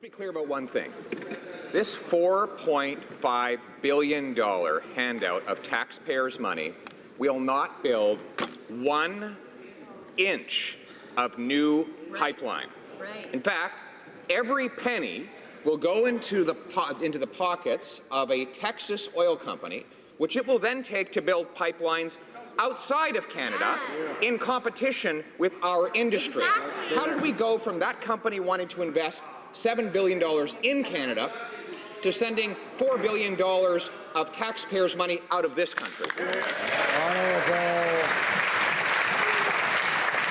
Let's be clear about one thing. This $4.5 billion handout of taxpayers' money will not build 1 inch of new pipeline. In fact, every penny will go into the pockets of a Texas oil company, which it will then take to build pipelines outside of Canada in competition with our industry. Exactly. How did we go from that company wanting to invest $7 billion in Canada to sending $4 billion of taxpayers' money out of this country? Honourable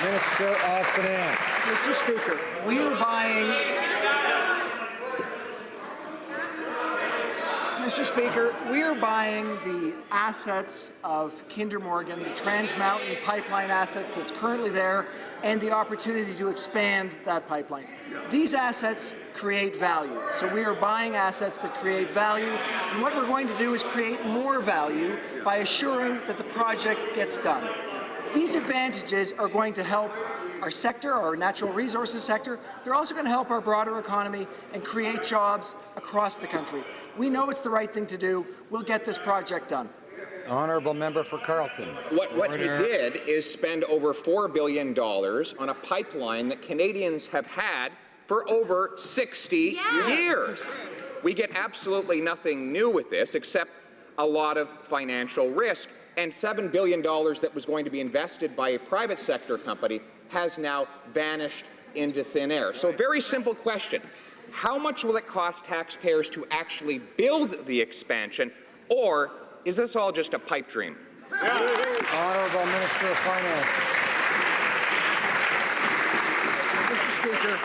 Minister of Finance. Mr. Speaker, we are buying... Mr. Speaker, we are buying the assets of Kinder Morgan, the Trans Mountain pipeline assets that's currently there, and the opportunity to expand that pipeline. These assets create value. So we are buying assets that create value, and what we're going to do is create more value by assuring that the project gets done. These advantages are going to help our sector, our natural resources sector. They're also going to help our broader economy and create jobs across the country. We know it's the right thing to do. We'll get this project done. Honourable member for Carleton. What he did is spend over $4 billion on a pipeline that Canadians have had for over 60 years. We get absolutely nothing new with this except a lot of financial risk. And $7 billion that was going to be invested by a private sector company has now vanished into thin air. So a very simple question. How much will it cost taxpayers to actually build the expansion, or is this all just a pipe dream? Honourable Minister of Finance. Mr. Speaker,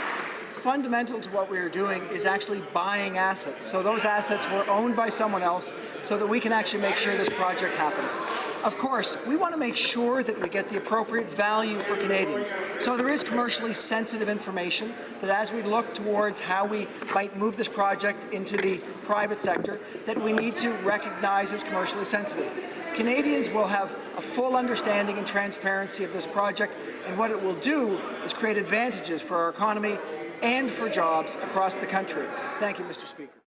fundamental to what we are doing is actually buying assets. So those assets were owned by someone else so that we can actually make sure this project happens. Of course, we want to make sure that we get the appropriate value for Canadians. So there is commercially sensitive information that as we look towards how we might move this project into the private sector, that we need to recognize as commercially sensitive. Canadians will have a full understanding and transparency of this project, and what it will do is create advantages for our economy and for jobs across the country. Thank you, Mr. Speaker.